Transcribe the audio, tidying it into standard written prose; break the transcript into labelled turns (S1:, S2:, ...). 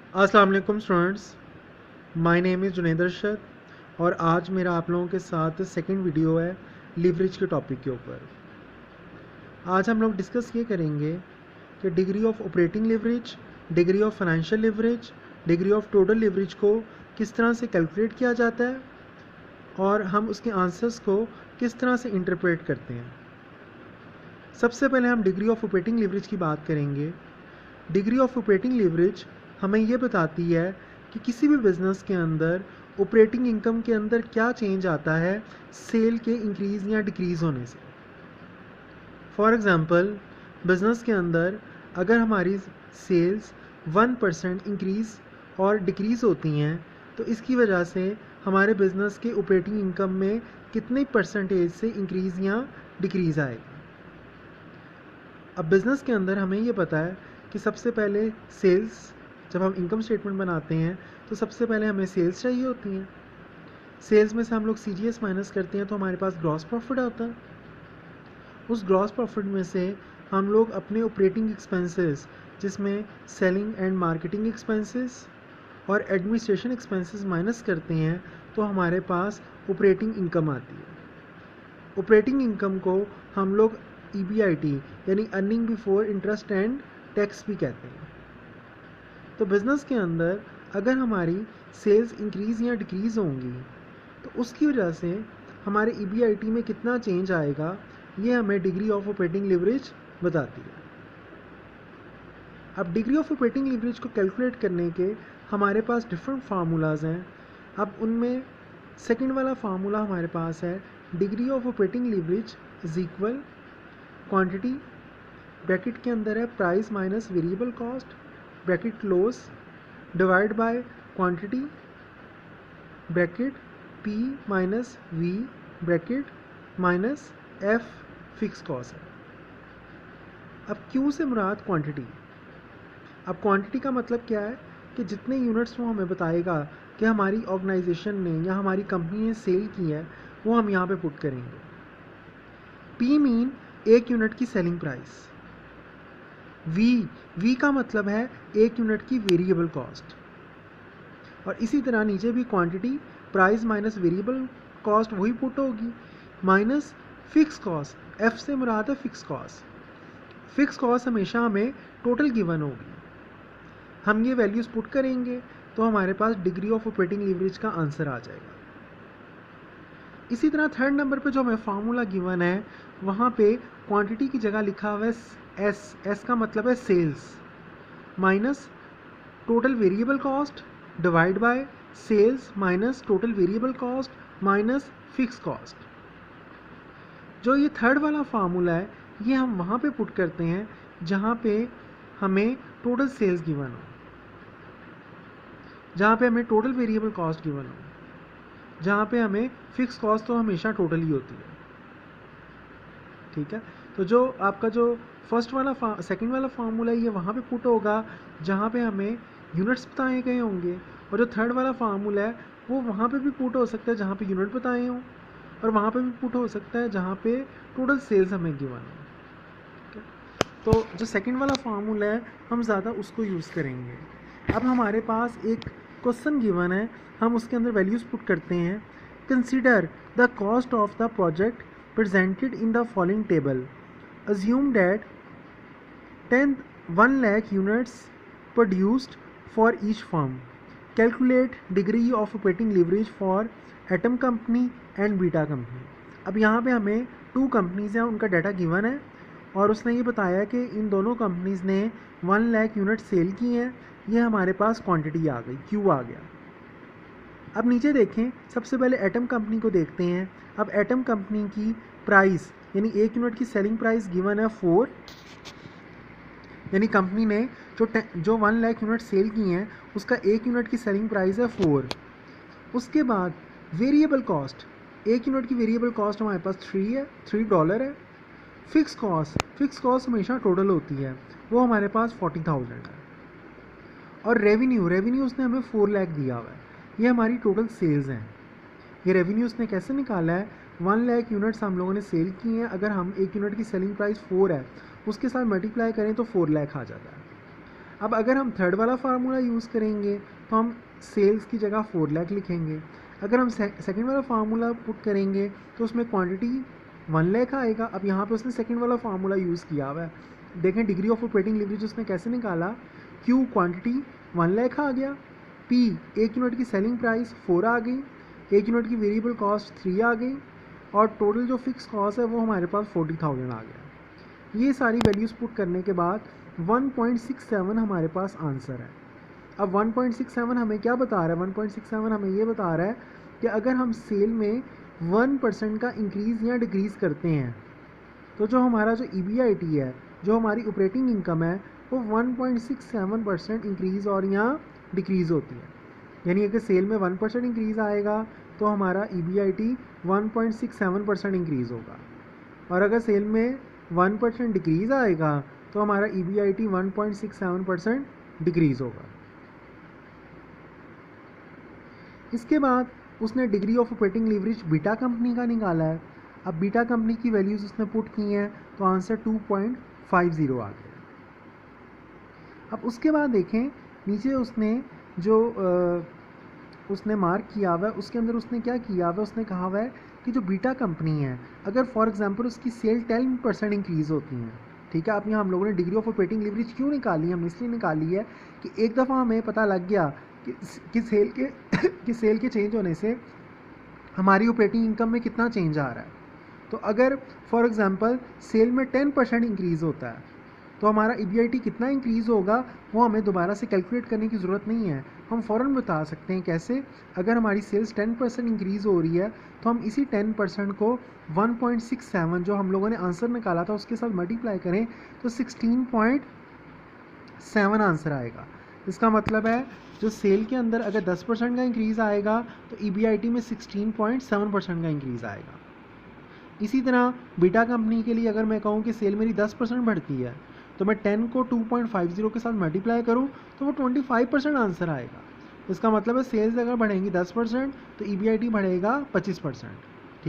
S1: अस्सलाम वालेकुम students, my name is Junaid Arshad और आज मेरा आप लोगों के साथ सेकंड वीडियो है लीवरेज के टॉपिक के ऊपर। आज हम लोग डिस्कस ये करेंगे कि degree of operating leverage, degree of financial leverage, degree of total leverage को किस तरह से कैलकुलेट किया जाता है और हम उसके आंसर्स को किस तरह से इंटरप्रेट करते हैं। सबसे पहले हम डिग्री ऑफ ऑपरेटिंग लीवरेज की बात करेंगे। डिग्री ऑफ ऑपरेटिंग लीवरेज हमें ये बताती है कि किसी भी बिज़नेस के अंदर ऑपरेटिंग इनकम के अंदर क्या चेंज आता है सेल के इंक्रीज़ या डिक्रीज़ होने से। फॉर एग्ज़ाम्पल, बिज़नेस के अंदर अगर हमारी सेल्स 1% इंक्रीज़ और डिक्रीज़ होती हैं तो इसकी वजह से हमारे बिज़नेस के ऑपरेटिंग इनकम में कितने परसेंटेज से इंक्रीज़ या डिक्रीज़ आएगा। अब बिज़नेस के अंदर हमें ये पता है कि सबसे पहले सेल्स, जब हम इनकम स्टेटमेंट बनाते हैं तो सबसे पहले हमें सेल्स चाहिए होती हैं। सेल्स में से हम लोग CGS माइनस करते हैं तो हमारे पास ग्रॉस प्रॉफिट आता है। उस ग्रॉस प्रॉफिट में से हम लोग अपने ऑपरेटिंग एक्सपेंसेस, जिसमें सेलिंग एंड मार्केटिंग एक्सपेंसेस और एडमिनिस्ट्रेशन एक्सपेंसेस माइनस करते हैं तो हमारे पास ऑपरेटिंग इनकम आती है। ऑपरेटिंग इनकम को हम लोग EBIT यानी earning before interest and tax भी कहते हैं। तो बिज़नेस के अंदर अगर हमारी सेल्स इंक्रीज़ या डिक्रीज़ होंगी तो उसकी वजह से हमारे EBIT में कितना चेंज आएगा, ये हमें डिग्री ऑफ ऑपरेटिंग लिवरेज बताती है। अब डिग्री ऑफ ऑपरेटिंग लिवरेज को कैलकुलेट करने के हमारे पास डिफरेंट फार्मूलाज हैं। अब उनमें सेकंड वाला फार्मूला हमारे पास है, degree of operating leverage is equal quantity, bracket के अंदर है price minus variable cost, bracket close, divide by quantity, bracket P minus V, bracket minus F fix cost है। अब Q से मुराद क्वांटिटी। अब क्वांटिटी का मतलब क्या है कि जितने यूनिट्स वो हमें बताएगा कि हमारी ऑर्गेनाइजेशन ने या हमारी कंपनी ने सेल की है, वो हम यहाँ पे पुट करेंगे। P मीन एक यूनिट की सेलिंग प्राइस, V का मतलब है एक यूनिट की वेरिएबल कॉस्ट, और इसी तरह नीचे भी quantity, price minus variable cost वही पुट होगी, माइनस फिक्स कॉस्ट, F से मुराद है फिक्स कॉस्ट। फिक्स कॉस्ट हमेशा हमें टोटल गिवन होगी। हम ये वैल्यूज़ पुट करेंगे तो हमारे पास डिग्री ऑफ ऑपरेटिंग लीवरेज का आंसर आ जाएगा। इसी तरह थर्ड नंबर पे जो हमें फार्मूला गिवन है वहाँ पे क्वांटिटी की जगह लिखा हुआ है S का मतलब है sales, minus total variable cost divide by sales minus total variable cost minus fix cost. जो ये थर्ड वाला फार्मूला है ये हम वहाँ पे पुट करते हैं जहाँ पे हमें टोटल सेल्स गिवन हो, जहाँ पे हमें टोटल वेरिएबल कॉस्ट गिवन हो, जहाँ पे हमें फिक्स कॉस्ट तो हमेशा टोटल ही होती है। ठीक है, तो जो आपका जो फर्स्ट वाला सेकंड वाला फार्मूला है ये वहाँ पे पुट होगा जहाँ पे हमें यूनिट्स बताए गए होंगे, और जो थर्ड वाला फार्मूला है वो वहाँ पे भी पुट हो सकता है जहाँ पे यूनिट बताए हों, और वहाँ पे भी पुट हो सकता है जहाँ पे टोटल सेल्स हमें गिवन हो। तो जो सेकंड वाला फार्मूला है हम ज़्यादा उसको यूज़ करेंगे। अब हमारे पास एक क्वेश्चन गिवन है, हम उसके अंदर वैल्यूज़ पुट करते हैं। Consider the cost of the project presented in the following table. Assume that 1 lakh units produced for each firm. Calculate degree of operating leverage for Atom Company and Beta Company. अब यहाँ पे हमें 2 companies हैं, उनका data given है और उसने ये बताया कि इन दोनों कंपनीज़ ने 1 लाख यूनिट सेल की हैं। ये हमारे पास क्वांटिटी आ गई, Q आ गया। अब नीचे देखें, सबसे पहले एटम कंपनी को देखते हैं। अब एटम कंपनी की प्राइस यानी एक यूनिट की सेलिंग प्राइस गिवन है 4, यानी कंपनी ने जो 1 लाख यूनिट सेल की हैं उसका एक यूनिट की सेलिंग प्राइस है 4। उसके बाद वेरिएबल कॉस्ट, एक यूनिट की वेरिएबल कॉस्ट हमारे पास $3 है। फिक्स कॉस्ट हमेशा टोटल होती है, वो हमारे पास 40,000 है। और रेवेन्यू उसने हमें 4 लाख दिया हुआ है, ये हमारी टोटल सेल्स हैं। ये रेवेन्यू उसने कैसे निकाला है, 1 लाख यूनिट्स हम लोगों ने सेल की हैं, अगर हम एक यूनिट की सेलिंग प्राइस 4 है उसके साथ मल्टीप्लाई करें तो 4 लाख आ जाता है। अब अगर हम थर्ड वाला फार्मूला यूज़ करेंगे तो हम सेल्स की जगह 4 लाख लिखेंगे। अगर हम सेकंड वाला फार्मूला पुट करेंगे तो उसमें क्वांटिटी 1 लाख आएगा। अब यहाँ पे उसने सेकंड वाला फार्मूला यूज़ किया हुआ है। देखें डिग्री ऑफ ऑपरेटिंग लीवरेज उसने कैसे निकाला। Q क्वांटिटी 1 लाख आ गया, P एक यूनिट की सेलिंग प्राइस 4 आ गई, एक यूनिट की वेरिएबल कॉस्ट 3 आ गई और टोटल जो फिक्स कॉस्ट है वो हमारे पास 40,000 आ गया। ये सारी वैल्यूज़ पुट करने के बाद 1.67 हमारे पास आंसर है। अब 1.67 हमें क्या बता रहा है, 1.67 हमें ये बता रहा है कि अगर हम सेल में 1% का इंक्रीज़ या डिक्रीज़ करते हैं तो जो हमारा जो EBIT है, जो हमारी ऑपरेटिंग इनकम है, वो 1.67% इंक्रीज़ और या डिक्रीज़ होती है। यानी अगर सेल में 1% इंक्रीज़ आएगा तो हमारा EBIT 1.67% इंक्रीज़ होगा, और अगर सेल में 1% डिक्रीज़ आएगा तो हमारा EBIT 1.67% डिक्रीज़ होगा। इसके बाद उसने degree of operating leverage beta company का निकाला है। अब बीटा कंपनी की वैल्यूज़ उसने पुट की हैं तो आंसर 2.50 आ गया। अब उसके बाद देखें नीचे उसने जो उसने मार्क किया हुआ है उसके अंदर उसने क्या किया हुआ है, उसने कहा हुआ है कि जो बीटा कंपनी है अगर फॉर एग्जांपल उसकी सेल 10% इंक्रीज़ होती हैं, ठीक है। अब यहाँ हम लोगों ने डिग्री ऑफ ऑपरेटिंग लीवरेज क्यों निकाली, हमने इसलिए निकाली है कि एक दफ़ा हमें पता लग गया कि सेल के चेंज होने से हमारी ऑपरेटिंग इनकम में कितना चेंज आ रहा है। तो अगर फॉर एग्जांपल सेल में 10% इंक्रीज़ होता है तो हमारा EBIT कितना इंक्रीज़ होगा वो हमें दोबारा से कैलकुलेट करने की ज़रूरत नहीं है, हम फ़ौरन बता सकते हैं। कैसे? अगर हमारी सेल्स 10% इंक्रीज़ हो रही है तो हम इसी 10% को 1.67 जो हम लोगों ने आंसर निकाला था उसके साथ मल्टीप्लाई करें तो 16.7 आंसर आएगा। इसका मतलब है जो सेल के अंदर अगर 10% का इंक्रीज़ आएगा तो EBIT में 16.7% का इंक्रीज़ आएगा। इसी तरह बीटा कंपनी के लिए अगर मैं कहूँ कि सेल मेरी 10% बढ़ती है तो मैं 10 को 2.50 के साथ मल्टीप्लाई करूँ तो वो 25% आंसर आएगा। इसका मतलब है सेल्स अगर बढ़ेंगी 10% तो EBIT बढ़ेगा 25%।